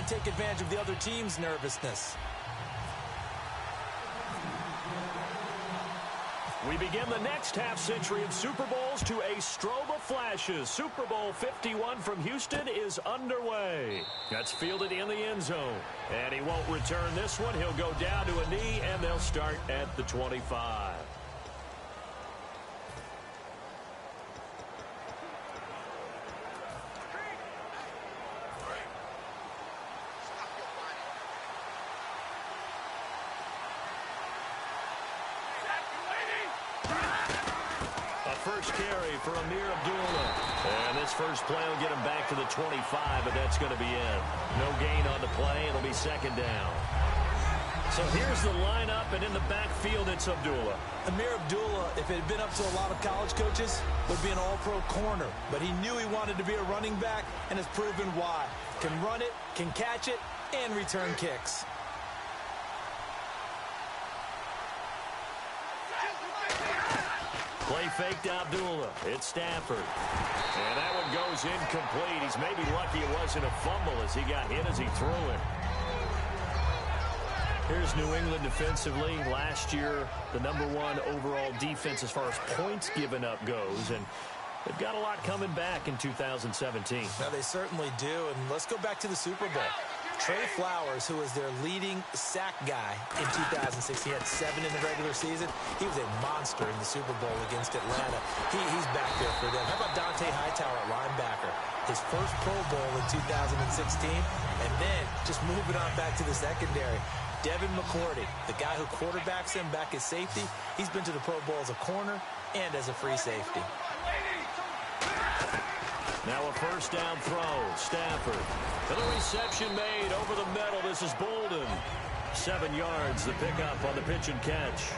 and take advantage of the other team's nervousness. We begin the next half-century of Super Bowls to a strobe of flashes. Super Bowl 51 from Houston is underway. That's fielded in the end zone. And he won't return this one. He'll go down to a knee, and they'll start at the 25. First carry for Amir Abdullah. And this first play will get him back to the 25, but that's going to be it. No gain on the play. It'll be second down. So here's the lineup, and in the backfield, it's Abdullah. Amir Abdullah, if it had been up to a lot of college coaches, would be an all-pro corner. But he knew he wanted to be a running back, and has proven why. Can run it, can catch it, and return kicks. Play fake to Abdullah. It's Stafford. And that one goes incomplete. He's maybe lucky it wasn't a fumble as he got hit as he threw it. Here's New England defensively. Last year, the #1 overall defense as far as points given up goes. And they've got a lot coming back in 2017. Now, they certainly do. And let's go back to the Super Bowl. Trey Flowers, who was their leading sack guy in 2006, he had 7 in the regular season. He was a monster in the Super Bowl against Atlanta. He's back there for them. How about Dante Hightower at linebacker? His first Pro Bowl in 2016. And then just moving on back to the secondary. Devin McCourty, the guy who quarterbacks him back at safety, he's been to the Pro Bowl as a corner and as a free safety. Now a first down throw. Stafford. And the reception made over the middle. This is Bolden. 7 yards, the pickup on the pitch and catch.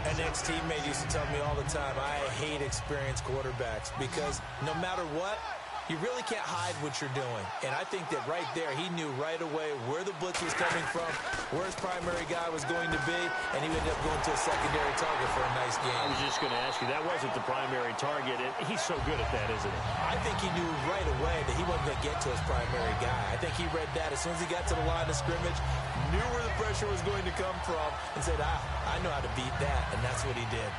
An ex-teammate used to tell me all the time, I hate experienced quarterbacks because no matter what, you really can't hide what you're doing. And I think that right there, he knew right away where the blitz was coming from, where his primary guy was going to be, and he ended up going to a secondary target for a nice game. I was just going to ask you, that wasn't the primary target. He's so good at that, isn't he? I think he knew right away that he wasn't going to get to his primary guy. I think he read that as soon as he got to the line of scrimmage, knew where the pressure was going to come from, and said, I know how to beat that, and that's what he did.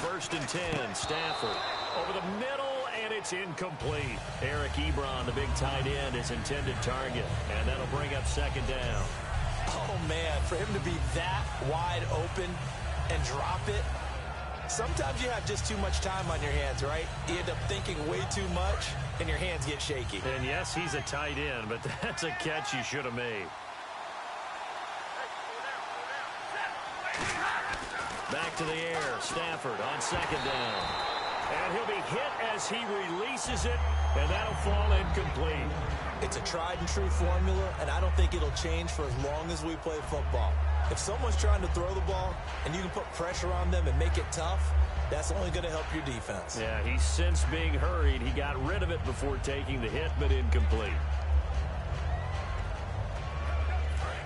First and 10, Stafford over the middle, and it's incomplete. Eric Ebron, the big tight end, his intended target, and that'll bring up second down. Oh, man, for him to be that wide open and drop it, sometimes you have just too much time on your hands, right? You end up thinking way too much, and your hands get shaky. And yes, he's a tight end, but that's a catch he should have made. Back to the air, Stafford on second down. And he'll be hit as he releases it, and that'll fall incomplete. It's a tried-and-true formula, and I don't think it'll change for as long as we play football. If someone's trying to throw the ball, and you can put pressure on them and make it tough, that's only going to help your defense. Yeah, he's since being hurried. He got rid of it before taking the hit, but incomplete.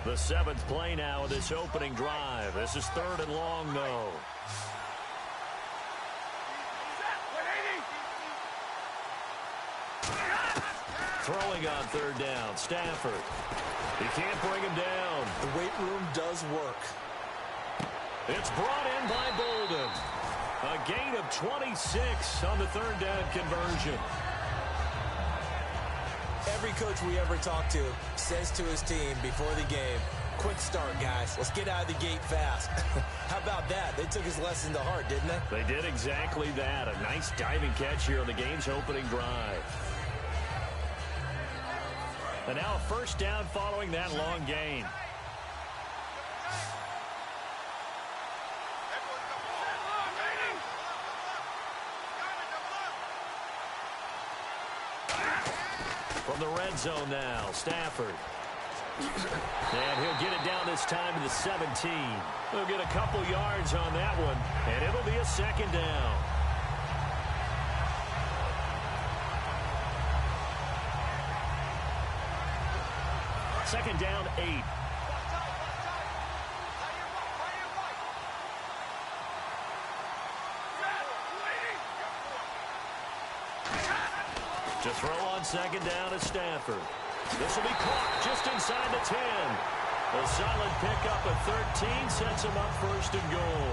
The 7th play now of this opening drive. This is 3rd and long, though. Throwing on 3rd down, Stafford. He can't bring him down. The weight room does work. It's brought in by Bolden. A gain of 26 on the 3rd down conversion. Every coach we ever talk to says to his team before the game, quick start, guys. Let's get out of the gate fast. How about that? They took his lesson to heart, didn't they? They did exactly that. A nice diving catch here on the game's opening drive. And now a first down following that long gain. From the red zone now, Stafford. And he'll get it down this time to the 17. He'll get a couple yards on that one, and it'll be a second down. Second down, 8. To throw on second down to Stafford. This will be caught just inside the 10. A solid pickup of 13 sets him up first and goal.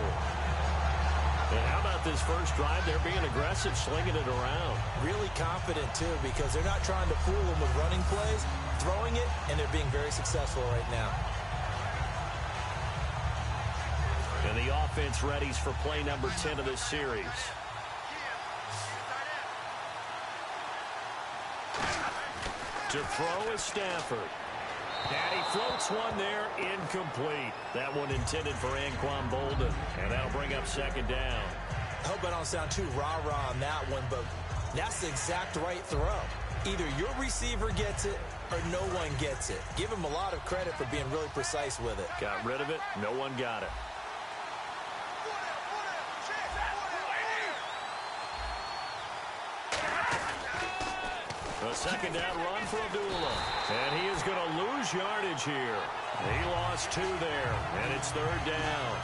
And how about this first drive? They're being aggressive, slinging it around. Really confident, too, because they're not trying to fool them with running plays, throwing it, and they're being very successful right now. And the offense readies for play number 10 of this series. To throw is Stafford. And he floats one there, incomplete. That one intended for Anquan Bolden. And that'll bring up second down. I hope I don't sound too rah-rah on that one, but that's the exact right throw. Either your receiver gets it or no one gets it. Give him a lot of credit for being really precise with it. Got rid of it. No one got it. A second down run for Abdullah. And he is going to lose yardage here. He lost 2 there, and it's third down.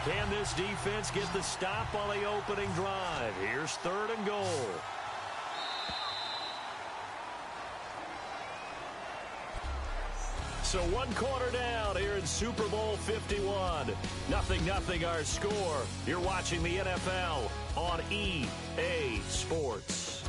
Can this defense get the stop on the opening drive? Here's third and goal. So 1 quarter down here in Super Bowl 51. 0-0 our score. You're watching the NFL on EA Sports.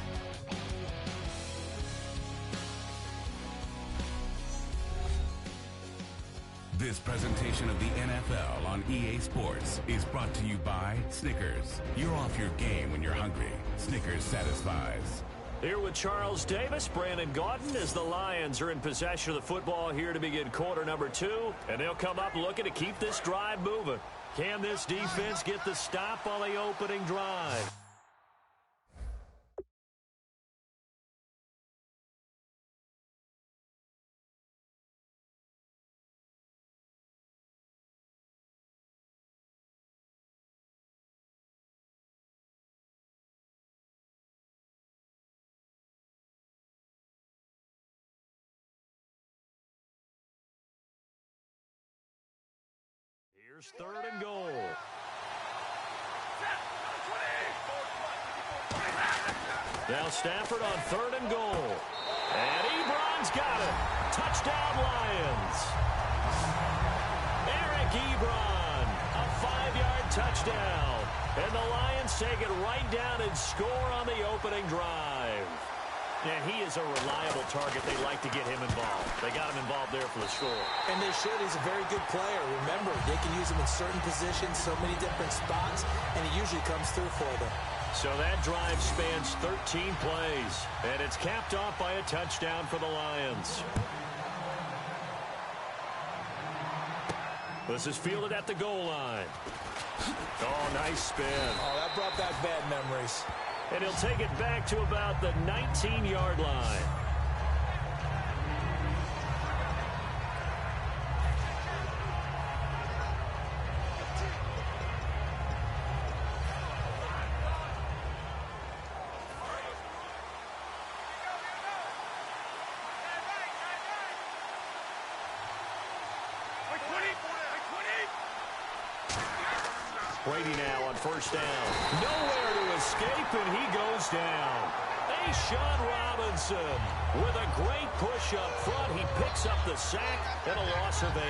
This presentation of the NFL on EA Sports is brought to you by Snickers. You're off your game when you're hungry. Snickers satisfies. Here with Charles Davis, Brandon Gaudin, as the Lions are in possession of the football here to begin quarter number 2. And they'll come up looking to keep this drive moving. Can this defense get the stop on the opening drive? Here's third and goal. Now Stafford on third and goal. And Ebron's got it. Touchdown Lions. Eric Ebron, a 5-yard touchdown. And the Lions take it right down and score on the opening drive. And he is a reliable target. They like to get him involved. They got him involved there for the score. And they should. He's a very good player. Remember, they can use him in certain positions, so many different spots, and he usually comes through for them. So that drive spans 13 plays, and it's capped off by a touchdown for the Lions. This is fielded at the goal line. Oh, nice spin. Oh, that brought back bad memories. And he'll take it back to about the 19-yard line. Brady now on first down. Nowhere to escape, and he goes down. Sean Robinson with a great push up front. He picks up the sack and a loss of 8.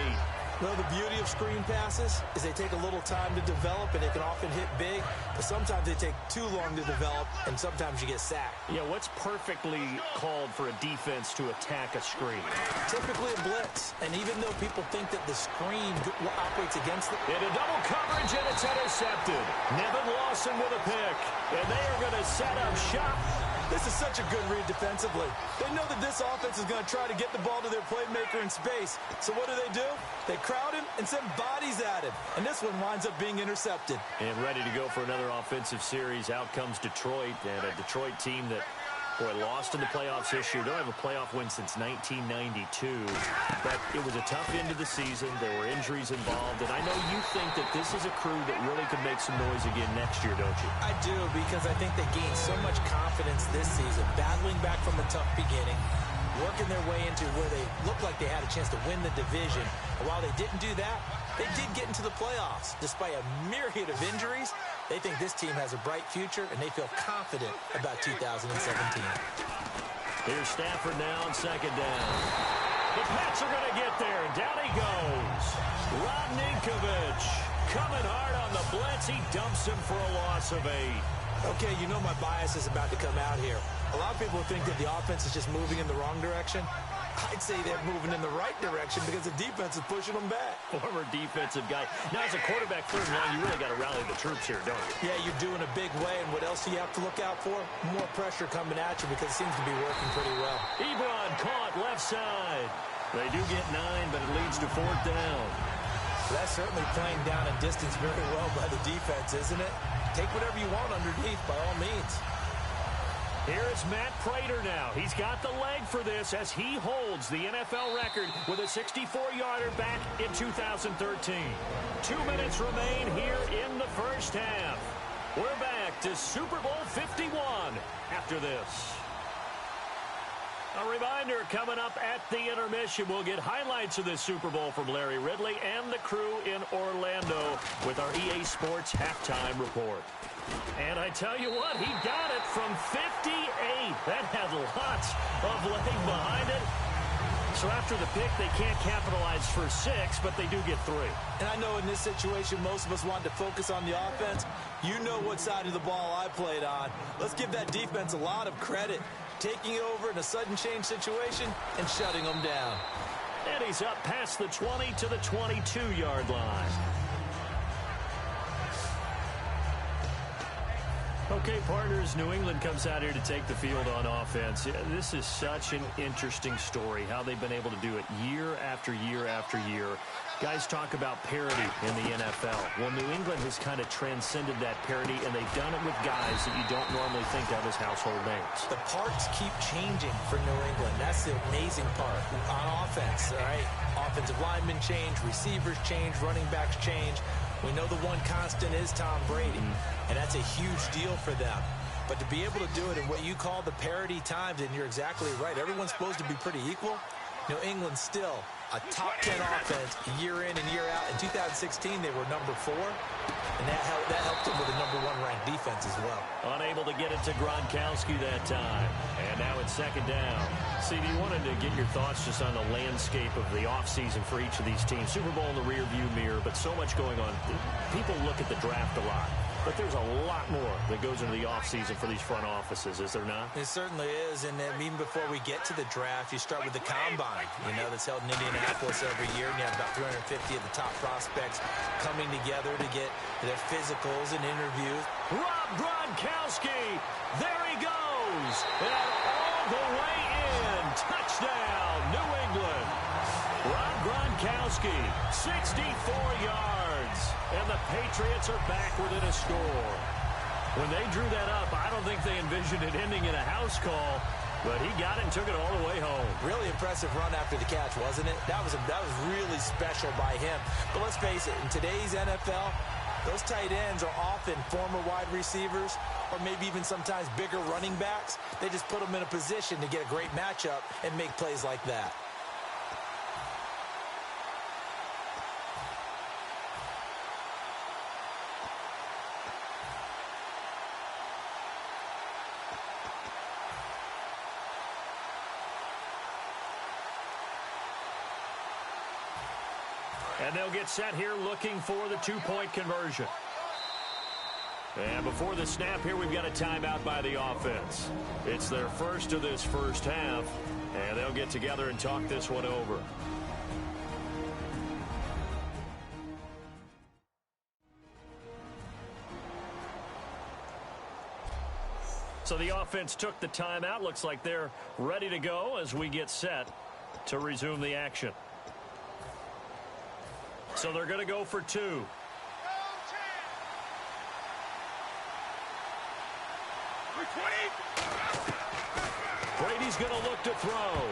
Well, the beauty of screen passes is they take a little time to develop, and they can often hit big, but sometimes they take too long to develop, and sometimes you get sacked. Yeah, what's perfectly called for a defense to attack a screen? Typically a blitz, and even though people think that the screen operates against them. Into double coverage, and it's intercepted. Nevin Lawson with a pick, and they are going to set up shop. This is such a good read defensively. They know that this offense is going to try to get the ball to their playmaker in space. So what do? They crowd him and send bodies at him. And this one winds up being intercepted. And ready to go for another offensive series. Out comes Detroit, and a Detroit team that, boy, lost in the playoffs this year. Don't have a playoff win since 1992. But it was a tough end of the season. There were injuries involved. And I know you think that this is a crew that really could make some noise again next year, don't you? I do, because I think they gained so much confidence this season, battling back from a tough beginning, working their way into where they looked like they had a chance to win the division. And while they didn't do that, they did get into the playoffs. Despite a myriad of injuries, they think this team has a bright future, and they feel confident about 2017. Here's Stafford now on second down. The Pats are going to get there, and down he goes. Rob Ninkovich coming hard on the blitz. He dumps him for a loss of 8. Okay, you know my bias is about to come out here. A lot of people think that the offense is just moving in the wrong direction. I'd say they're moving in the right direction because the defense is pushing them back. Former defensive guy. Now, as a quarterback third line, you really got to rally the troops here, don't you? Yeah, you're doing a big way, and what else do you have to look out for? More pressure coming at you because it seems to be working pretty well. Ebron caught left side. They do get 9, but it leads to 4th down. That's certainly playing down a distance very well by the defense, isn't it? Take whatever you want underneath, by all means. Here is Matt Prater now. He's got the leg for this as he holds the NFL record with a 64-yarder back in 2013. 2 minutes remain here in the first half. We're back to Super Bowl 51 after this. A reminder, coming up at the intermission, we'll get highlights of this Super Bowl from Larry Ridley and the crew in Orlando with our EA Sports halftime report. And I tell you what, he got it from 58. That had lots of leg behind it. So after the pick, they can't capitalize for 6, but they do get 3. And I know in this situation, most of us want to focus on the offense. You know what side of the ball I played on. Let's give that defense a lot of credit. Taking over in a sudden change situation and shutting them down. And he's up past the 20 to the 22-yard line. Okay, partners, New England comes out here to take the field on offense. This is such an interesting story, how they've been able to do it year after year after year. Guys talk about parity in the NFL. Well, New England has kind of transcended that parity, and they've done it with guys that you don't normally think of as household names. The parts keep changing for New England. That's the amazing part on offense, all right? Offensive linemen change, receivers change, running backs change. We know the one constant is Tom Brady, and that's a huge deal for them. But to be able to do it in what you call the parity times, and you're exactly right, everyone's supposed to be pretty equal. New England still a top 10 offense year in and year out. In 2016, they were number 4, and that helped them with a number 1 ranked defense as well. Unable to get it to Gronkowski that time. And now it's second down. CD, wanted to get your thoughts just on the landscape of the offseason for each of these teams. Super Bowl in the rearview mirror, but so much going on. People look at the draft a lot. But there's a lot more that goes into the offseason for these front offices, is there not? It certainly is, and then even before we get to the draft, you start with the Combine, that's held in Indianapolis every year, and you have about 350 of the top prospects coming together to get their physicals and interviews. Rob Gronkowski, there he goes, and all the way in, touchdown, New England. Rob Gronkowski, 64 yards, and the Patriots are back within a score. When they drew that up, I don't think they envisioned it ending in a house call, but he got it and took it all the way home. Really impressive run after the catch, wasn't it? That was really special by him. But let's face it, in today's NFL, those tight ends are often former wide receivers or maybe even sometimes bigger running backs. They just put them in a position to get a great matchup and make plays like that. And they'll get set here looking for the 2-point conversion. And before the snap here, we've got a timeout by the offense. It's their first of this first half, and they'll get together and talk this one over. So the offense took the timeout. Looks like they're ready to go as we get set to resume the action. So they're going to go for 2. Brady's going to look to throw.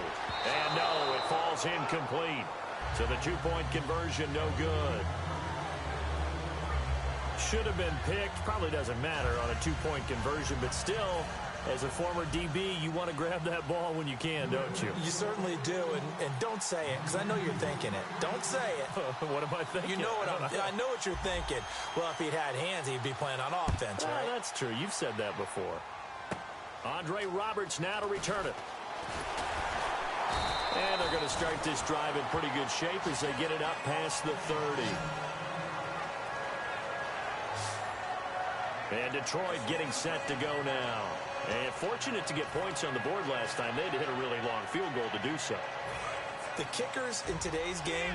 And no, it falls incomplete. So the 2-point conversion, no good. should have been picked. Probably doesn't matter on a two-point conversion, but still, as a former DB, you want to grab that ball when you can, don't you? You certainly do, and don't say it, because I know you're thinking it. Don't say it. What am I thinking? You know what I know what you're thinking. Well, if he'd had hands, he'd be playing on offense, right? That's true. You've said that before. Andre Roberts now to return it. And they're going to start this drive in pretty good shape as they get it up past the 30. And Detroit getting set to go now. And fortunate to get points on the board last time. They had to hit a really long field goal to do so. The kickers in today's game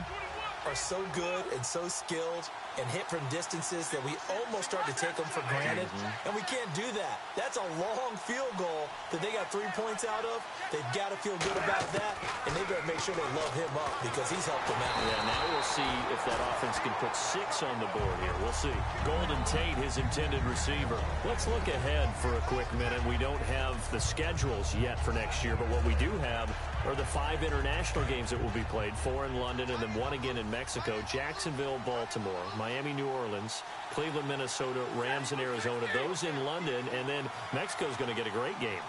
are so good and so skilled and hit from distances that we almost start to take them for granted. And we can't do that. That's a long field goal that they got 3 points out of. They've got to feel good about that, and they better make sure they love him up because he's helped them out. Yeah, now we'll see if that offense can put 6 on the board here. We'll see. Golden Tate, his intended receiver. Let's look ahead for a quick minute. We don't have the schedules yet for next year, but what we do have are the 5 international games that will be played, 4 in London and then 1 again in Mexico, Jacksonville, Baltimore, Miami, New Orleans, Cleveland, Minnesota, Rams in Arizona, those in London, and then Mexico's going to get a great game.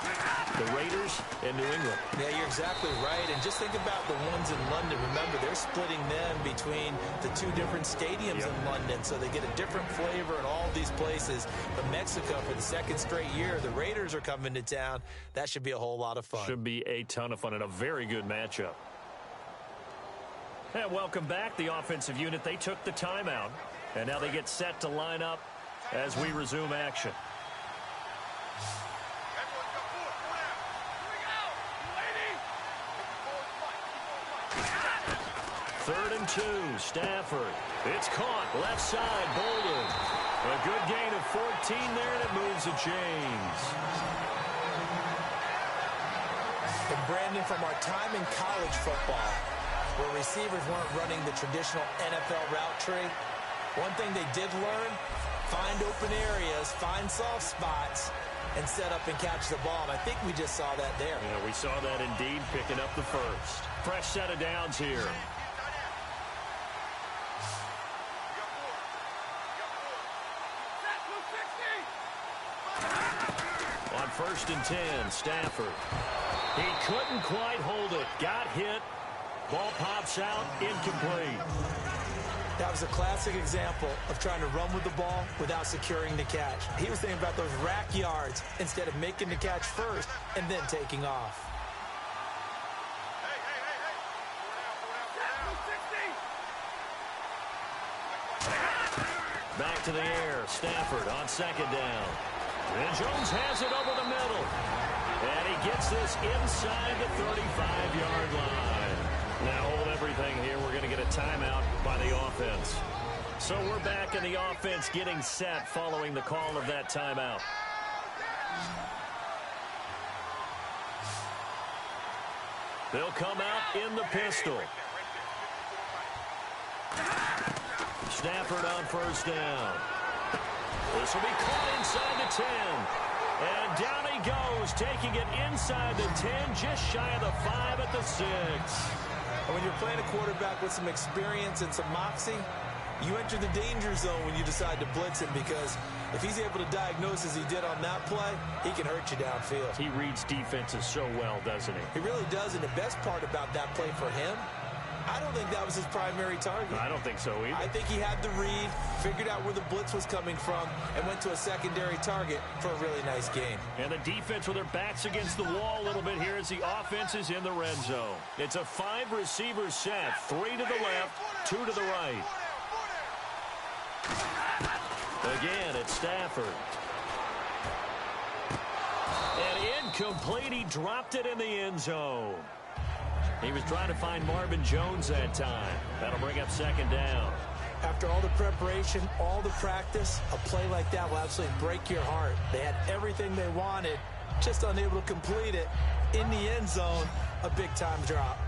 The Raiders and New England. Yeah, you're exactly right. And just think about the ones in London. Remember, they're splitting them between the 2 different stadiums in London, so they get a different flavor in all these places. But Mexico, for the 2nd straight year, the Raiders are coming to town. That should be a whole lot of fun. Should be a ton of fun and a very good matchup. And welcome back. The offensive unit, they took the timeout. And now they get set to line up as we resume action. Third and 2, Stafford. It's caught, left side, Bolden. A good gain of 14 there, and it moves the chains. And Brandon, from our time in college football, where receivers weren't running the traditional NFL route tree, one thing they did learn, find open areas, find soft spots, and set up and catch the ball. And I think we just saw that there. Yeah, we saw that indeed, picking up the first. Fresh set of downs here. On 1st and 10, Stafford. He couldn't quite hold it. Got hit. Ball pops out, incomplete. That was a classic example of trying to run with the ball without securing the catch. He was thinking about those rack yards instead of making the catch first and then taking off. Back to the air. Stafford on 2nd down. And Jones has it over the middle. And he gets this inside the 35-yard line. Now hold everything here. We're going to get a timeout by the offense. So we're back in the offense getting set following the call of that timeout. They'll come out in the pistol. Stafford on 1st down. This will be caught inside the 10. And down he goes, taking it inside the 10, just shy of the 5 at the 6. And when you're playing a quarterback with some experience and some moxie, you enter the danger zone when you decide to blitz him, because if he's able to diagnose as he did on that play, he can hurt you downfield. He reads defenses so well, doesn't he? He really does, and the best part about that play for him, I don't think that was his primary target. I don't think so either. I think he had the read, figured out where the blitz was coming from, and went to a secondary target for a really nice game. And the defense with their backs against the wall a little bit here as the offense is in the red zone. It's a 5-receiver set, 3 to the left, 2 to the right. Again, it's Stafford. And incomplete. He dropped it in the end zone. He was trying to find Marvin Jones that time. That'll bring up 2nd down. After all the preparation, all the practice, a play like that will absolutely break your heart. They had everything they wanted, just unable to complete it. In the end zone, a big-time drop.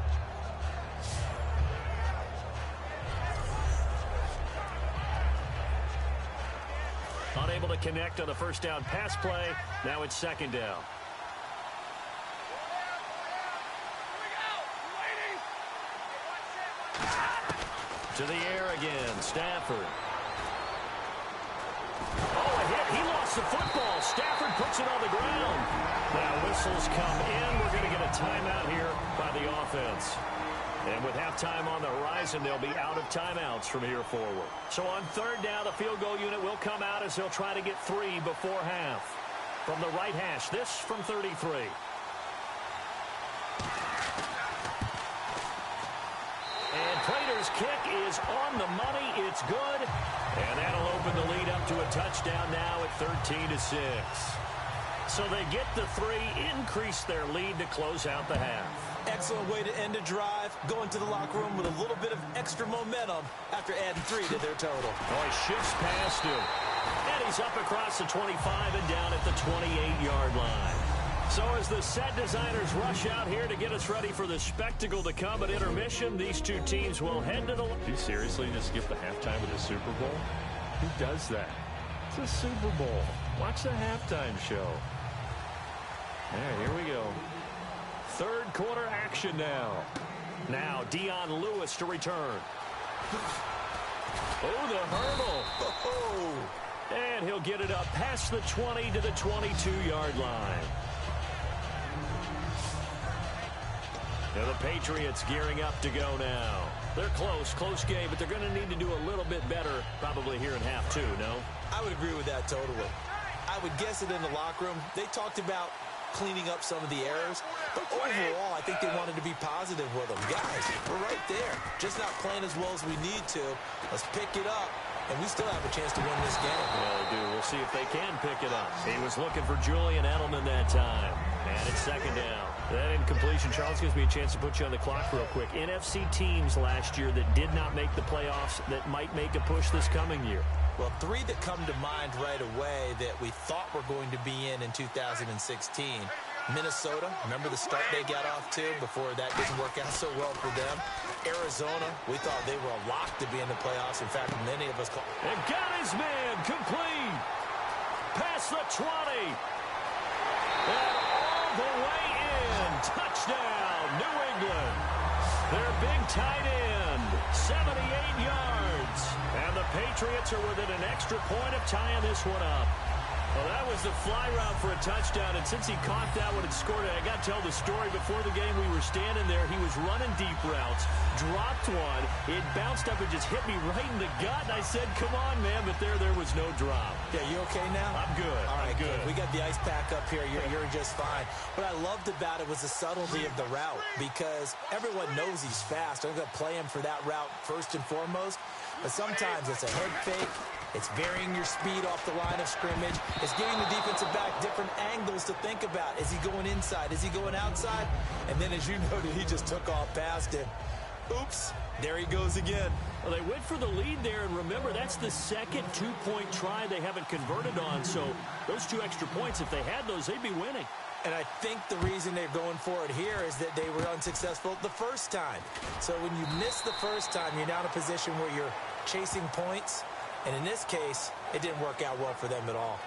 Unable to connect on the 1st down pass play. Now it's 2nd down. To the air again, Stafford. He lost the football. Stafford puts it on the ground. Now whistles come in. We're going to get a timeout here by the offense. And with halftime on the horizon, they'll be out of timeouts from here forward. So on third down, the field goal unit will come out as they'll try to get 3 before half. From the right hash, this from 33. And Prater's kick is on the money. It's good. And that'll open the lead up to a touchdown now at 13-6. So they get the 3, increase their lead to close out the half. Excellent way to end a drive. Go into the locker room with a little bit of extra momentum after adding 3 to their total. Oh, he shifts past him. And he's up across the 25 and down at the 28-yard line. So as the set designers rush out here to get us ready for the spectacle to come at intermission, these two teams will head to the... Do you seriously just skip the halftime of the Super Bowl? Who does that? It's a Super Bowl. Watch the halftime show. Here we go. Third quarter action now. Now Dion Lewis to return. Oh, the hurdle. Oh. And he'll get it up past the 20 to the 22-yard line. Now the Patriots gearing up to go now. They're close game, but they're going to need to do a little bit better probably here in half 2, no? I would agree with that totally. I would guess it in the locker room. They talked about cleaning up some of the errors, but overall, I think they wanted to be positive with them. Guys, we're right there. Just not playing as well as we need to. Let's pick it up, and we still have a chance to win this game. Well, they do. We'll see if they can pick it up. He was looking for Julian Edelman that time, and it's second down. That incompletion, Charles, gives me a chance to put you on the clock real quick. NFC teams last year that did not make the playoffs that might make a push this coming year. Well, 3 that come to mind right away that we thought were going to be in 2016. Minnesota, remember the start they got off to before that didn't work out so well for them. Arizona, we thought they were a lock to be in the playoffs. In fact, many of us called. And got his man complete. Past the 20. And all the way in. Touchdown, New England. Their big tight end, 78 yards. And the Patriots are within an extra point of tying this one up. Well, that was the fly route for a touchdown, and since he caught that one and scored it, I got to tell the story. Before the game, we were standing there. He was running deep routes, dropped one. It bounced up and just hit me right in the gut, and I said, come on, man, but there was no drop. Yeah, you okay now? I'm good. All right, I'm good. We got the ice pack up here. You're just fine. What I loved about it was the subtlety of the route, because everyone knows he's fast. I'm going to play him for that route first and foremost, but sometimes it's a head fake. It's varying your speed off the line of scrimmage. It's giving the defensive back different angles to think about. Is he going inside? Is he going outside? And then, as you noted, he just took off past him. Oops, there he goes again. Well, they went for the lead there, and remember, that's the second two-point try they haven't converted on. So those 2 extra points, if they had those, they'd be winning. And I think the reason they're going for it here is that they were unsuccessful the first time. So when you miss the first time, you're now in a position where you're chasing points. And in this case, it didn't work out well for them at all.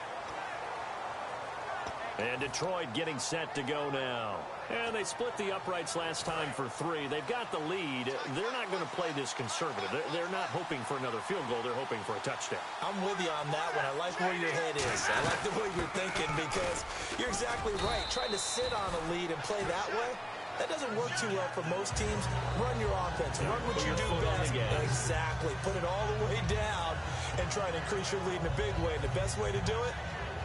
And Detroit getting set to go now. And they split the uprights last time for 3. They've got the lead. They're not going to play this conservative. They're not hoping for another field goal. They're hoping for a touchdown. I'm with you on that one. I like where your head is. I like the way you're thinking, because you're exactly right. Trying to sit on a lead and play that way, that doesn't work too well for most teams. Run your offense. Run what you do best. Exactly. Put it all the way down and try to increase your lead in a big way. And the best way to do it,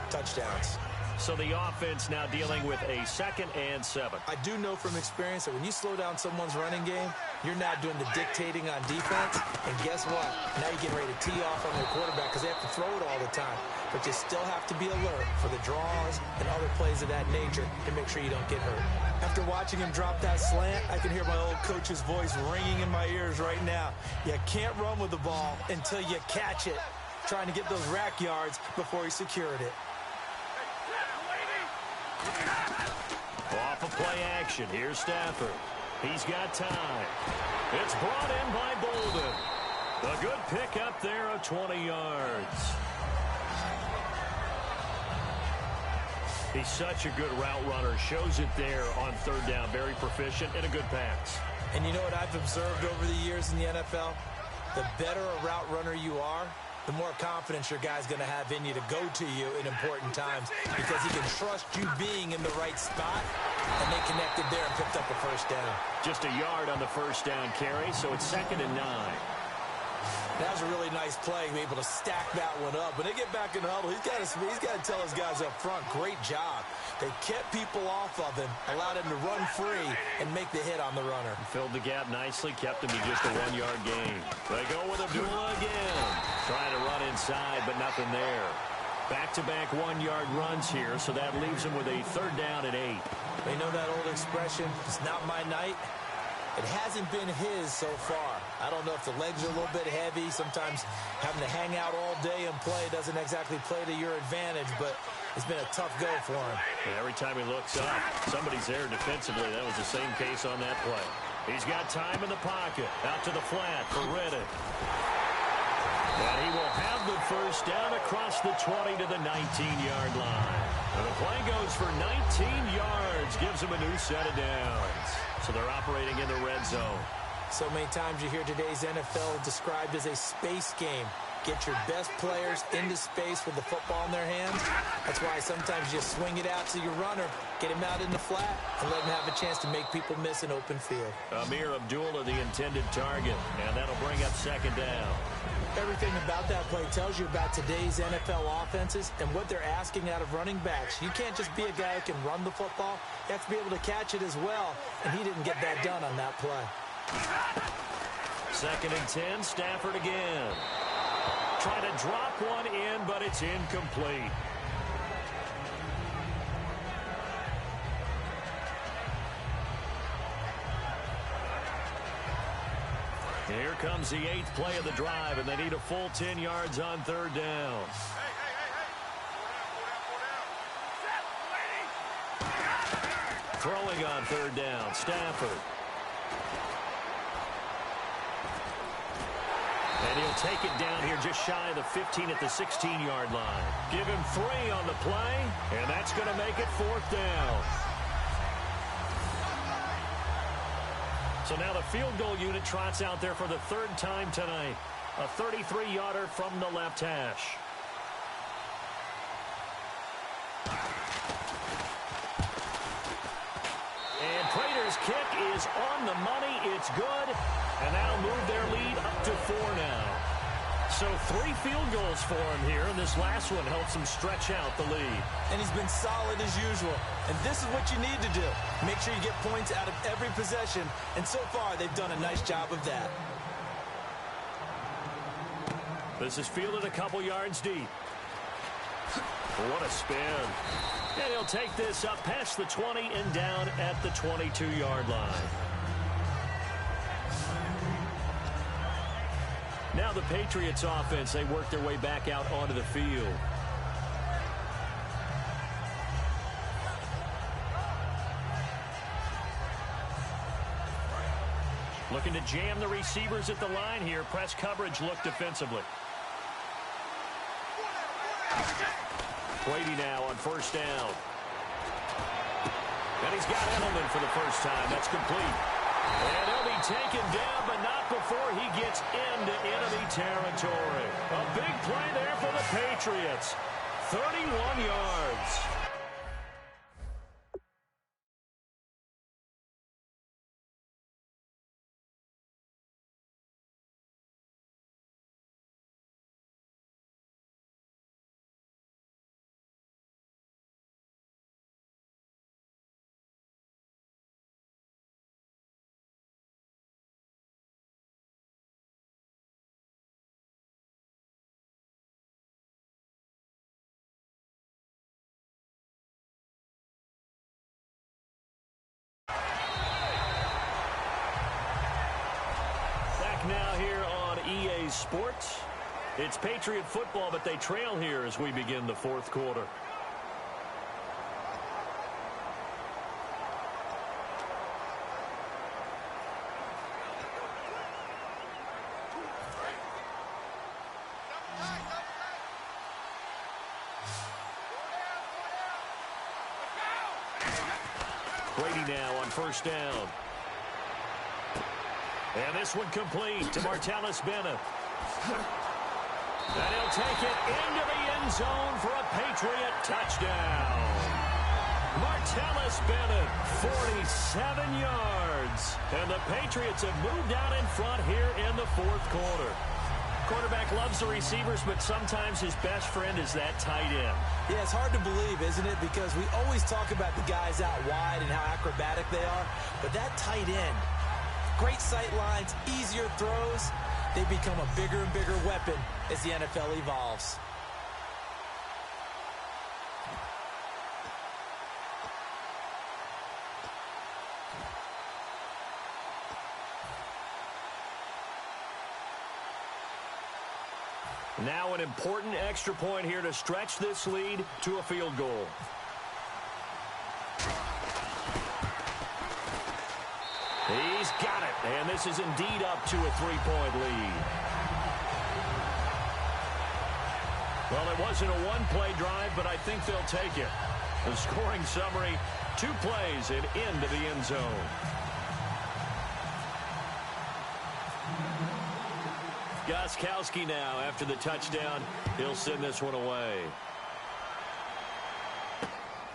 touchdowns. So the offense now dealing with a 2nd and 7. I do know from experience that when you slow down someone's running game, you're not doing the dictating on defense. And guess what? Now you're getting ready to tee off on their quarterback because they have to throw it all the time. But you still have to be alert for the draws and other plays of that nature to make sure you don't get hurt. After watching him drop that slant, I can hear my old coach's voice ringing in my ears right now. You can't run with the ball until you catch it, trying to get those rack yards before he secured it. Off of play action, here's Stafford. He's got time. It's brought in by Bolden. A good pick up there of 20 yards. He's such a good route runner. Shows it there on third down. Very proficient and a good pass. And you know what I've observed over the years in the NFL? The better a route runner you are, the more confidence your guy's going to have in you to go to you in important times because he can trust you being in the right spot, and they connected there and picked up a first down. Just a yard on the first down carry, so it's 2nd and 9. That was a really nice play, be able to stack that one up. When they get back in the huddle, he's got to tell his guys up front, great job. They kept people off of him, allowed him to run free, and make the hit on the runner. Filled the gap nicely, kept him to just a 1-yard gain. They go with Abdullah again. Trying to run inside, but nothing there. Back-to-back 1-yard runs here, so that leaves him with a 3rd down and 8. They know that old expression, it's not my night. It hasn't been his so far. I don't know if the legs are a little bit heavy. Sometimes having to hang out all day and play doesn't exactly play to your advantage, but it's been a tough go for him. And every time he looks up, somebody's there defensively. That was the same case on that play. He's got time in the pocket. Out to the flat for Reddick. And he will have the first down across the 20 to the 19-yard line. And the play goes for 19 yards, gives him a new set of downs. So they're operating in the red zone. So many times you hear today's NFL described as a space game. Get your best players into space with the football in their hands. That's why sometimes you swing it out to your runner, get him out in the flat, and let him have a chance to make people miss an open field. Amir Abdullah, the intended target, and that'll bring up 2nd down. Everything about that play tells you about today's NFL offenses and what they're asking out of running backs. You can't just be a guy who can run the football. You have to be able to catch it as well, and he didn't get that done on that play. 2nd and 10, Stafford again. Trying to drop one in, but it's incomplete. Here comes the 8th play of the drive, and they need a full 10 yards on 3rd down. Throwing on 3rd down, Stafford. And he'll take it down here just shy of the 15 at the 16-yard line. Give him 3 on the play, and that's going to make it 4th down. So now the field goal unit trots out there for the 3rd time tonight. A 33-yarder from the left hash. And Prater's kick is on the money. It's good. And that'll move their lead up to 4 now. So 3 field goals for him here, and this last one helps him stretch out the lead. And he's been solid as usual. And this is what you need to do. Make sure you get points out of every possession. And so far, they've done a nice job of that. This is fielded a couple yards deep. What a spin. And he'll take this up past the 20 and down at the 22-yard line. Now the Patriots offense, they work their way back out onto the field. Looking to jam the receivers at the line here. Press coverage look defensively. Brady now on 1st down. And he's got Edelman for the first time. That's complete. And he'll be taken down, but not before he gets into enemy territory. A big play there for the Patriots. 31 yards. Now here on EA Sports. It's Patriot football, but they trail here as we begin the 4th quarter. Brady now on 1st down. And this one complete to Martellus Bennett. And he'll take it into the end zone for a Patriot touchdown. Martellus Bennett, 47 yards. And the Patriots have moved out in front here in the fourth quarter. Quarterback loves the receivers, but sometimes his best friend is that tight end. Yeah, it's hard to believe, isn't it? Because we always talk about the guys out wide and how acrobatic they are. But that tight end, great sight lines, easier throws, they become a bigger and bigger weapon as the NFL evolves. Now an important extra point here to stretch this lead to a field goal. He's got it, and this is indeed up to a 3-point lead. Well, it wasn't a one-play drive, but I think they'll take it. The scoring summary, 2 plays and into the end zone. Gostkowski now after the touchdown. He'll send this one away.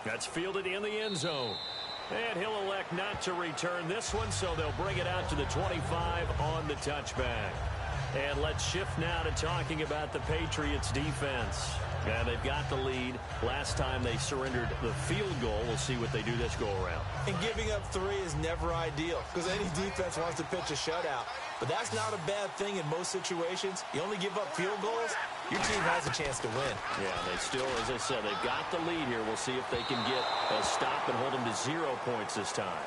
That's fielded in the end zone. And he'll elect not to return this one, so they'll bring it out to the 25 on the touchback. And let's shift now to talking about the Patriots defense. And they've got the lead. Last time they surrendered the field goal. We'll see what they do this go-around. And giving up 3 is never ideal because any defense wants to pitch a shutout. But that's not a bad thing in most situations. You only give up field goals, your team has a chance to win. Yeah, they still, as I said, they've got the lead here. We'll see if they can get a stop and hold them to 0 points this time.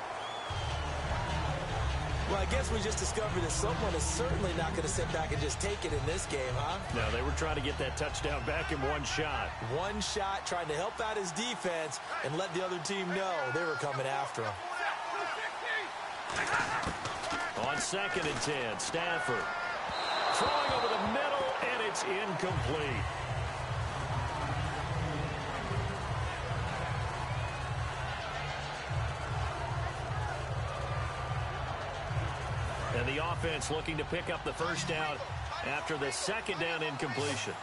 Well, I guess we just discovered that someone is certainly not going to sit back and just take it in this game, huh? No, they were trying to get that touchdown back in one shot. One shot, trying to help out his defense and let the other team know they were coming after him. On 2nd and 10, Stafford throwing over the middle, and it's incomplete. And the offense looking to pick up the first down after the 2nd down incompletion.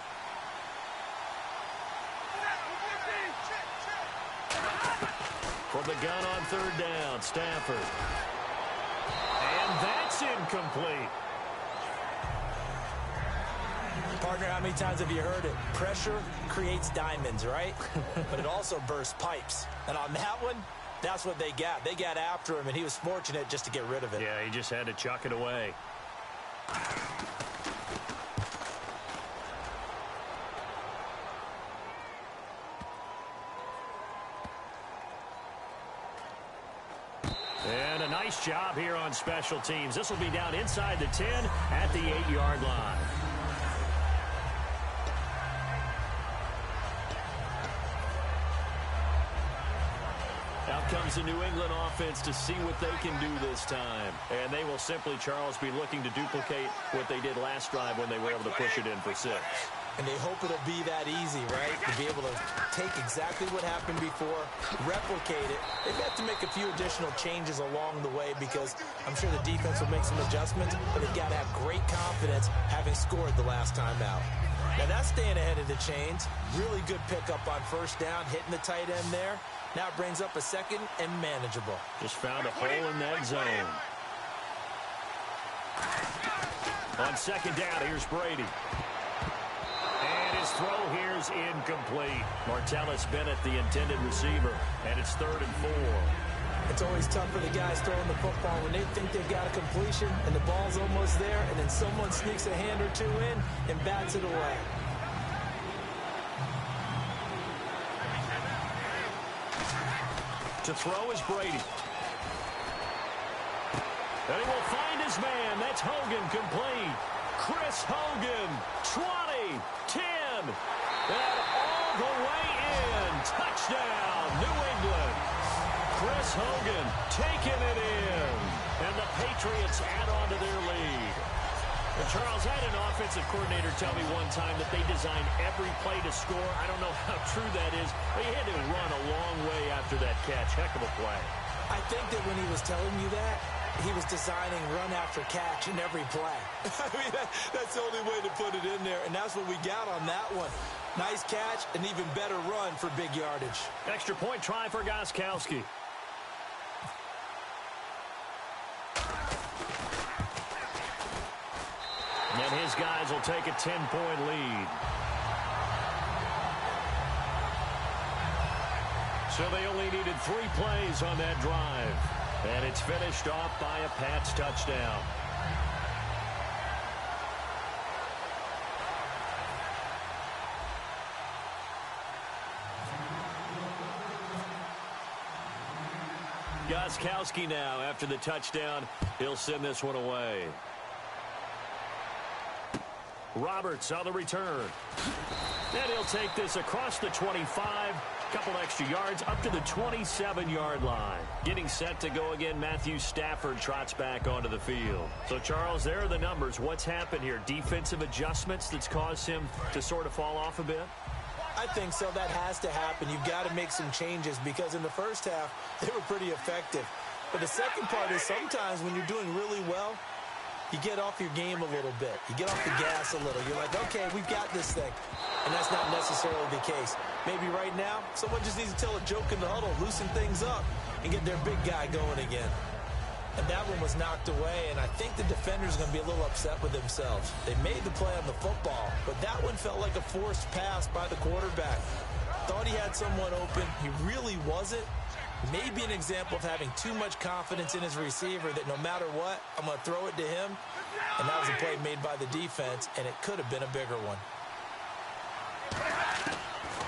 From the gun on 3rd down, Stafford. And that's incomplete. Partner, how many times have you heard it? Pressure creates diamonds, right? But it also bursts pipes. And on that one, that's what they got. They got after him, and he was fortunate just to get rid of it. Yeah, he just had to chuck it away. And a nice job here on special teams. This will be down inside the 10 at the 8-yard line. Out comes the New England offense to see what they can do this time. And they will simply, Charles, be looking to duplicate what they did last drive when they were able to push it in for 6. And they hope it'll be that easy, right? To be able to take exactly what happened before, replicate it. They've had to make a few additional changes along the way because I'm sure the defense will make some adjustments, but they've got to have great confidence having scored the last time out. Now that's staying ahead of the chains. Really good pickup on 1st down, hitting the tight end there. Now it brings up a 2nd and manageable. Just found a hole in that zone. On 2nd down, here's Brady. And his throw here is incomplete. Martellus Bennett, the intended receiver, and it's 3rd and 4. It's always tough for the guys throwing the football when they think they've got a completion and the ball's almost there, and then someone sneaks a hand or 2 in and bats it away. To throw is Brady. And he will find his man. That's Hogan complete. Chris Hogan, 20, 10, and all the way in. Touchdown, New England. Chris Hogan taking it in. And the Patriots add on to their lead. And Charles, I had an offensive coordinator tell me one time that they designed every play to score. I don't know how true that is, but he had to run a long way after that catch. Heck of a play. I think that when he was telling you that, he was designing run after catch in every play. I mean, that's the only way to put it in there, and that's what we got on that one. Nice catch, an even better run for big yardage. Extra point try for Gostkowski. And his guys will take a 10-point lead. So they only needed 3 plays on that drive. And it's finished off by a Pats touchdown. Gostkowski now after the touchdown. He'll send this one away. Roberts on the return. And he'll take this across the 25. Couple extra yards up to the 27-yard line. Getting set to go again, Matthew Stafford trots back onto the field. So, Charles, there are the numbers. What's happened here? Defensive adjustments that's caused him to sort of fall off a bit? I think so. That has to happen. You've got to make some changes because in the first half, they were pretty effective. But the second part is sometimes when you're doing really well, you get off your game a little bit. You get off the gas a little. You're like, okay, we've got this thing. And that's not necessarily the case. Maybe right now, someone just needs to tell a joke in the huddle, loosen things up, and get their big guy going again. And that one was knocked away, and I think the defender's going to be a little upset with themselves. They made the play on the football, but that one felt like a forced pass by the quarterback. Thought he had someone open. He really wasn't. Maybe an example of having too much confidence in his receiver that no matter what, I'm going to throw it to him. And that was a play made by the defense, and it could have been a bigger one.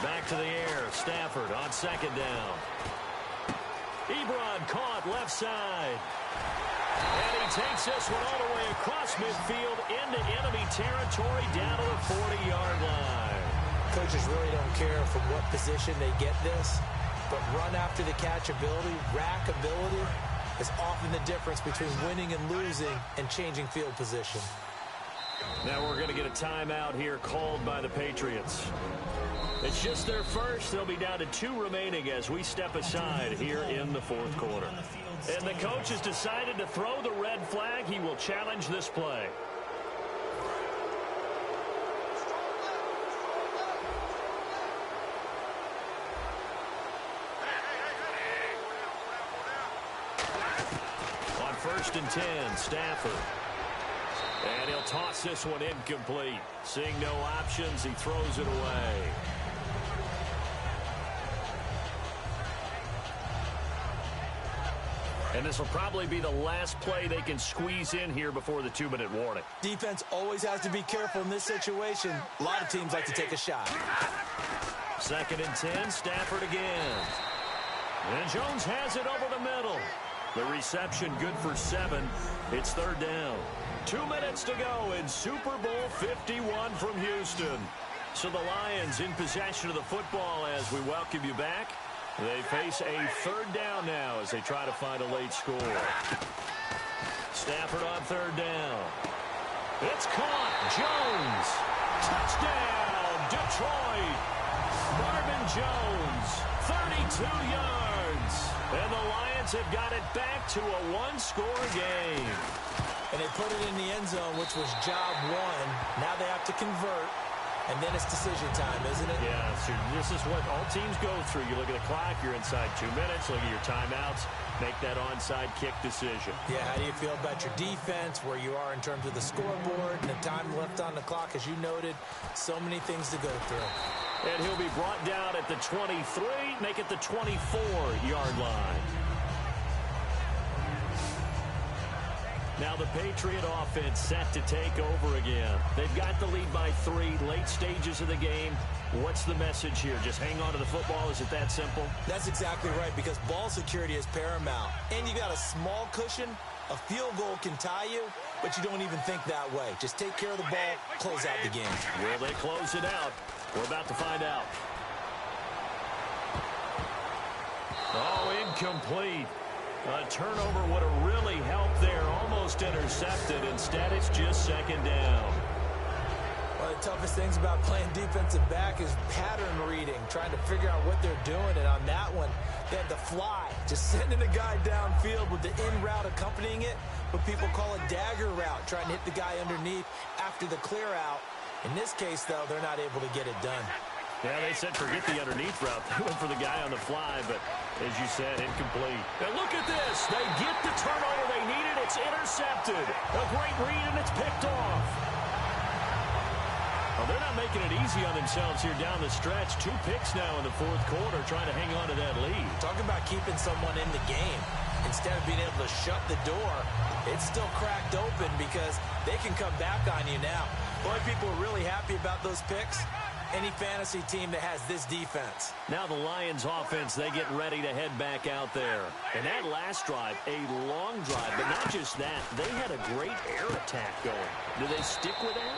Back to the air. Stafford on second down. Ebron caught left side. And he takes this one all the way across midfield into enemy territory down to the 40-yard line. Coaches really don't care from what position they get this. But run after the catch ability, rack ability, is often the difference between winning and losing and changing field position. Now we're going to get a timeout here called by the Patriots. It's just their first. They'll be down to 2 remaining as we step aside here in the fourth quarter. And the coach has decided to throw the red flag. He will challenge this play. On 1st and 10, Stafford. And he'll toss this one incomplete. Seeing no options, he throws it away. And this will probably be the last play they can squeeze in here before the 2-minute warning. Defense always has to be careful in this situation. A lot of teams like to take a shot. 2nd and 10, Stafford again. And Jones has it over the middle. The reception good for 7. It's 3rd down. 2 minutes to go in Super Bowl 51 from Houston. So the Lions in possession of the football as we welcome you back. They face a 3rd down now as they try to find a late score. Stafford on 3rd down. It's caught. Jones. Touchdown, Detroit. Marvin Jones, 32 yards. And the Lions have got it back to a 1-score game. And they put it in the end zone, which was job 1. Now they have to convert. And then it's decision time, isn't it? Yeah, so this is what all teams go through. You look at the clock, you're inside 2 minutes, look at your timeouts, make that onside kick decision. Yeah, how do you feel about your defense, where you are in terms of the scoreboard, and the time left on the clock, as you noted, so many things to go through. And he'll be brought down at the 23, make it the 24-yard line. Now the Patriot offense set to take over again. They've got the lead by 3, late stages of the game. What's the message here? Just hang on to the football? Is it that simple? That's exactly right, because ball security is paramount. And you got a small cushion. A field goal can tie you, but you don't even think that way. Just take care of the ball, close out the game. Will they close it out? We're about to find out. Oh, incomplete. A turnover would have really helped there. Almost intercepted. Instead, it's just 2nd down. Well, toughest things about playing defensive back is pattern reading, trying to figure out what they're doing. And on that one, they had the fly, just sending a guy downfield with the in route accompanying it, what people call a dagger route, trying to hit the guy underneath after the clear out. In this case, though, they're not able to get it done. Yeah, they said forget the underneath route. They went for the guy on the fly, but as you said, incomplete. And look at this. They get the turnover they needed. It's intercepted. A great read, and it's picked off. Well, they're not making it easy on themselves here down the stretch. 2 picks now in the fourth quarter, trying to hang on to that lead. Talking about keeping someone in the game. Instead of being able to shut the door, it's still cracked open because they can come back on you now. Boy, people are really happy about those picks. Any fantasy team that has this defense. Now the Lions offense, they get ready to head back out there. And that last drive, a long drive, but not just that. They had a great air attack going. Do they stick with that?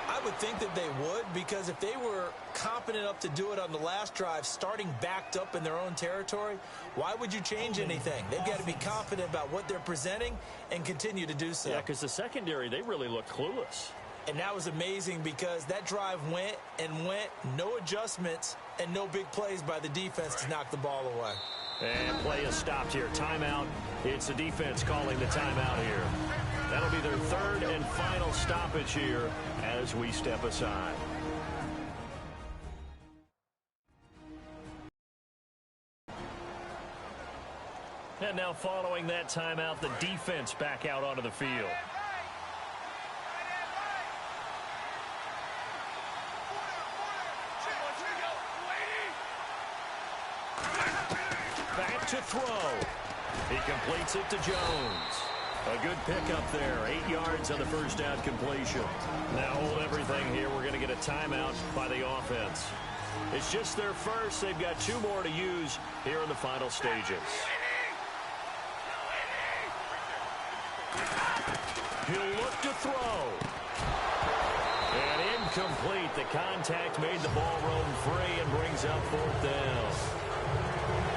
I would think that they would, because if they were competent enough to do it on the last drive, starting backed up in their own territory, why would you change anything? They've got to be confident about what they're presenting and continue to do so. Yeah, because the secondary, they really looked clueless. And that was amazing because that drive went and went, no adjustments, and no big plays by the defense to knock the ball away. And play is stopped here. Timeout. It's the defense calling the timeout here. That'll be their third and final stoppage here as we step aside. And now following that timeout, the defense back out onto the field. Back to throw. He completes it to Jones. A good pickup there. 8 yards on the first down completion. Now hold everything here. We're going to get a timeout by the offense. It's just their first. They've got 2 more to use here in the final stages. He'll look to throw. And incomplete. The contact made the ball roam free and brings up 4th down.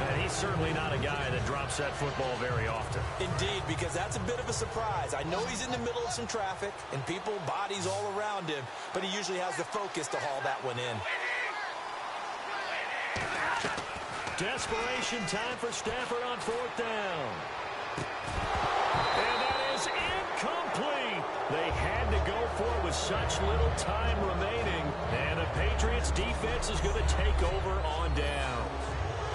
And he's certainly not a guy that drops that football very often. Indeed, because that's a bit of a surprise. I know he's in the middle of some traffic and people, bodies all around him, but he usually has the focus to haul that one in. Desperation time for Stafford on 4th down. And that is incomplete. They had to go for it with such little time remaining. And the Patriots defense is going to take over on down.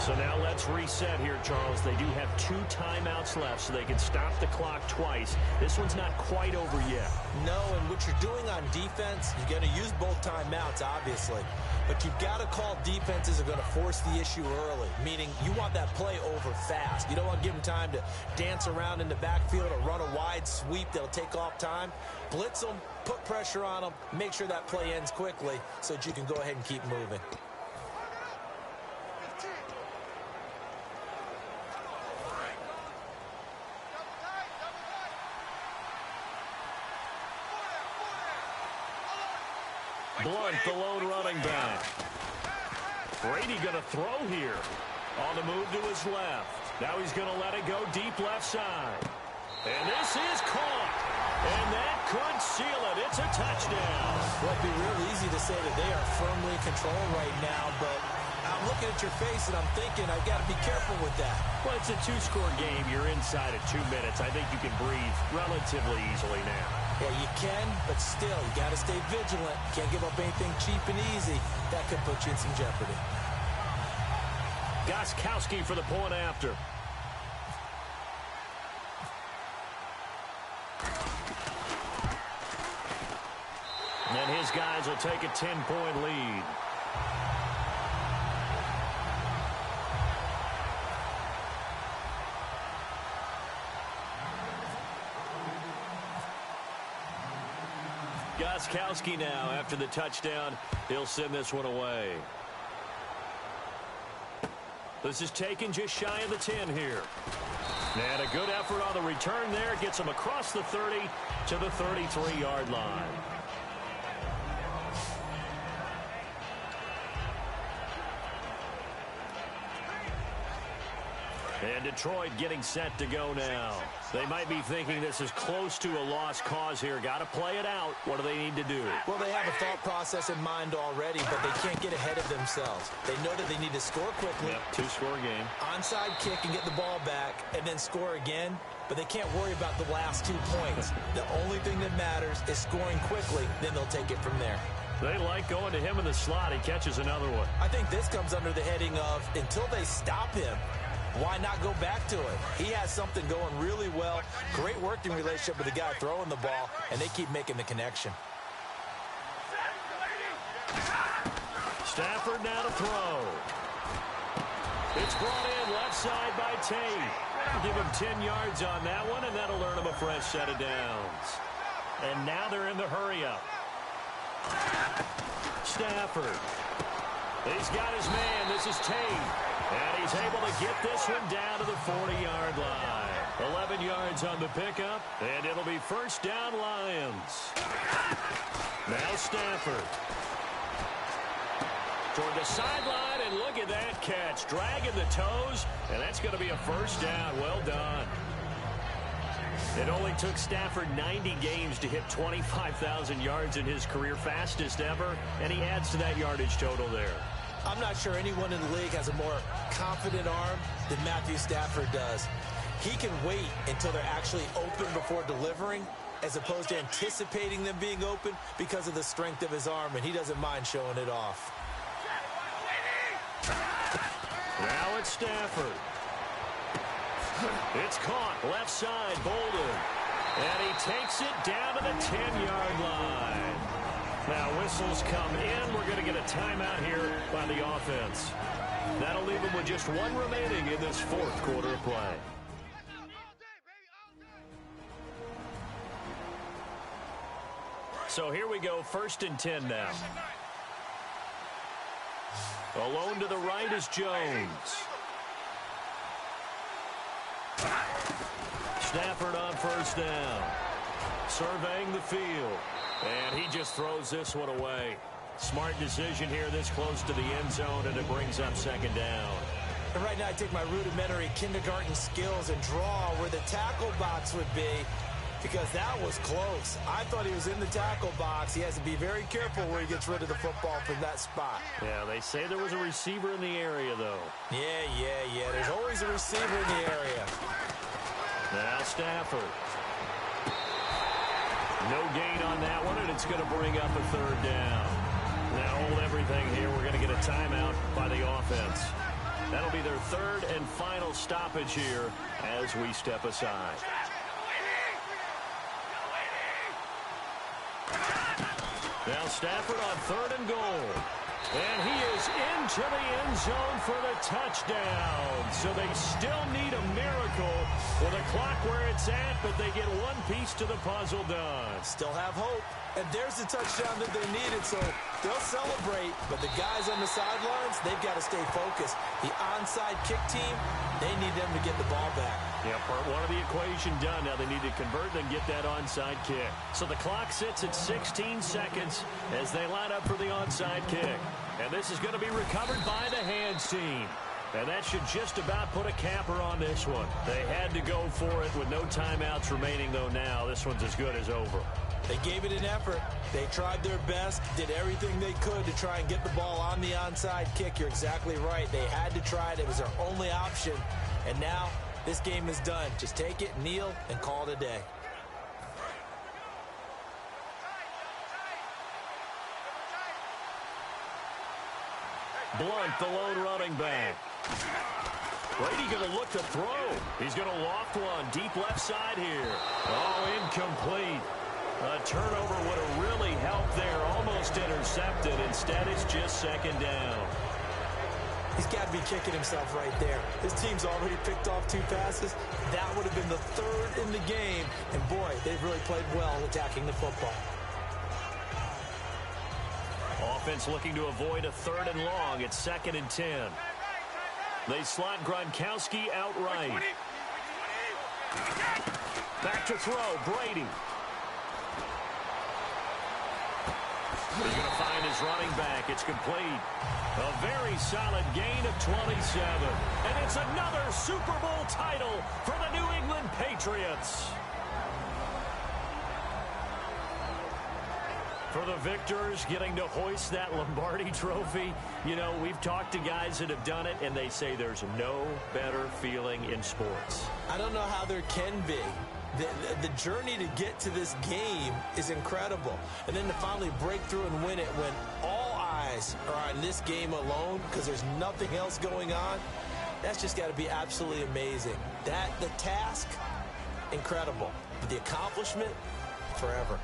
So now let's reset here, Charles. They do have 2 timeouts left, so they can stop the clock twice. This one's not quite over yet. No, and what you're doing on defense, you're going to use both timeouts, obviously. But you've got to call defenses are going to force the issue early, meaning you want that play over fast. You don't want to give them time to dance around in the backfield or run a wide sweep that'll take off time. Blitz them, put pressure on them, make sure that play ends quickly so that you can go ahead and keep moving. Blunt, the lone running back. Brady going to throw here. On the move to his left. Now he's going to let it go deep left side. And this is caught. And that could seal it. It's a touchdown. Well, it'd be real easy to say that they are firmly in control right now, but I'm looking at your face and I'm thinking I've got to be careful with that. Well, it's a 2-score game. You're inside at 2 minutes. I think you can breathe relatively easily now. Yeah, you can, but still, you got to stay vigilant. Can't give up anything cheap and easy. That could put you in some jeopardy. Gostkowski for the point after. And his guys will take a 10-point lead. Gostkowski now, after the touchdown, he'll send this one away. This is taken just shy of the 10 here. And a good effort on the return there. Gets him across the 30 to the 33-yard line. And Detroit getting set to go now. They might be thinking this is close to a lost cause here. Got to play it out. What do they need to do? Well, they have a thought process in mind already, but they can't get ahead of themselves. They know that they need to score quickly. Yep, two-score game. Onside kick and get the ball back and then score again, but they can't worry about the last 2 points. The only thing that matters is scoring quickly, then they'll take it from there. They like going to him in the slot. He catches another one. I think this comes under the heading of until they stop him, why not go back to it? He has something going really well. Great working relationship with the guy throwing the ball, and they keep making the connection. Stafford now to throw. It's brought in left side by Tate. Give him 10 yards on that one, and that'll earn him a fresh set of downs. And now they're in the hurry-up. Stafford. He's got his man. This is Tate. And he's able to get this one down to the 40-yard line. 11 yards on the pickup, and it'll be first down Lions. Now Stafford. Toward the sideline, and look at that catch. Dragging the toes, and that's going to be a first down. Well done. It only took Stafford 90 games to hit 25,000 yards in his career, fastest ever, and he adds to that yardage total there. I'm not sure anyone in the league has a more confident arm than Matthew Stafford does. He can wait until they're actually open before delivering, as opposed to anticipating them being open because of the strength of his arm, and he doesn't mind showing it off. Now it's Stafford. It's caught left side, Bolden. And he takes it down to the 10-yard line. Now whistles come in. We're going to get a timeout here by the offense. That'll leave them with just one remaining in this fourth quarter of play. So here we go, 1st and 10 now. Alone to the right is Jones. Stafford on first down. Surveying the field. And he just throws this one away. Smart decision here this close to the end zone, and it brings up second down. And right now I take my rudimentary kindergarten skills and draw where the tackle box would be, because that was close. I thought he was in the tackle box. He has to be very careful where he gets rid of the football from that spot. Yeah, they say there was a receiver in the area, though. Yeah. There's always a receiver in the area. Now Stafford. No gain on that one, and it's going to bring up a third down. Now hold everything here. We're going to get a timeout by the offense. That'll be their third and final stoppage here as we step aside. Now Stafford on 3rd and goal. And he is into the end zone for the touchdown. So they still need a miracle with a clock where it's at, but they get one piece to the puzzle done. Still have hope. And there's the touchdown that they needed, so they'll celebrate. But the guys on the sidelines, they've got to stay focused. The onside kick team, they need them to get the ball back. Yeah, part one of the equation done. Now they need to convert and get that onside kick. So the clock sits at 16 seconds as they line up for the onside kick. And this is going to be recovered by the hands team. And that should just about put a capper on this one. They had to go for it with no timeouts remaining, though now. This one's as good as over. They gave it an effort. They tried their best, did everything they could to try and get the ball on the onside kick. You're exactly right. They had to try it. It was their only option. And now this game is done. Just take it, kneel, and call it a day. Blunt, the lone running back. Brady going to look to throw. He's going to loft one deep left side here. Oh, incomplete. A turnover would have really helped there. Almost intercepted. Instead, it's just second down. He's got to be kicking himself right there. His team's already picked off 2 passes. That would have been the 3rd in the game. And, boy, they've really played well attacking the football. Offense looking to avoid a 3rd and long. It's 2nd and 10. They slot Gronkowski outright. Back to throw, Brady. He's going to find his running back. It's complete. A very solid gain of 27. And it's another Super Bowl title for the New England Patriots. For the victors, getting to hoist that Lombardi trophy, you know, we've talked to guys that have done it, and they say there's no better feeling in sports. I don't know how there can be. The journey to get to this game is incredible. And then to finally break through and win it when all eyes are on this game alone because there's nothing else going on, that's just got to be absolutely amazing. The task, incredible. But the accomplishment, forever.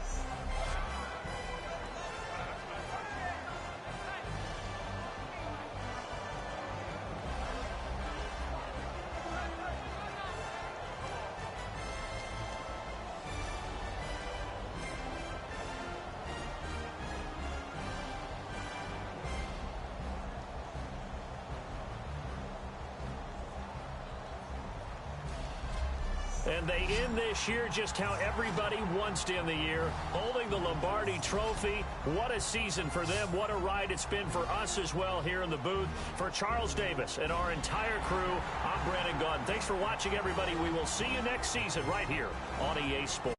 And they end this year just how everybody wants to end the year, holding the Lombardi trophy. What a season for them. What a ride it's been for us as well here in the booth. For Charles Davis and our entire crew, I'm Brandon Gaudin. Thanks for watching, everybody. We will see you next season right here on EA Sports.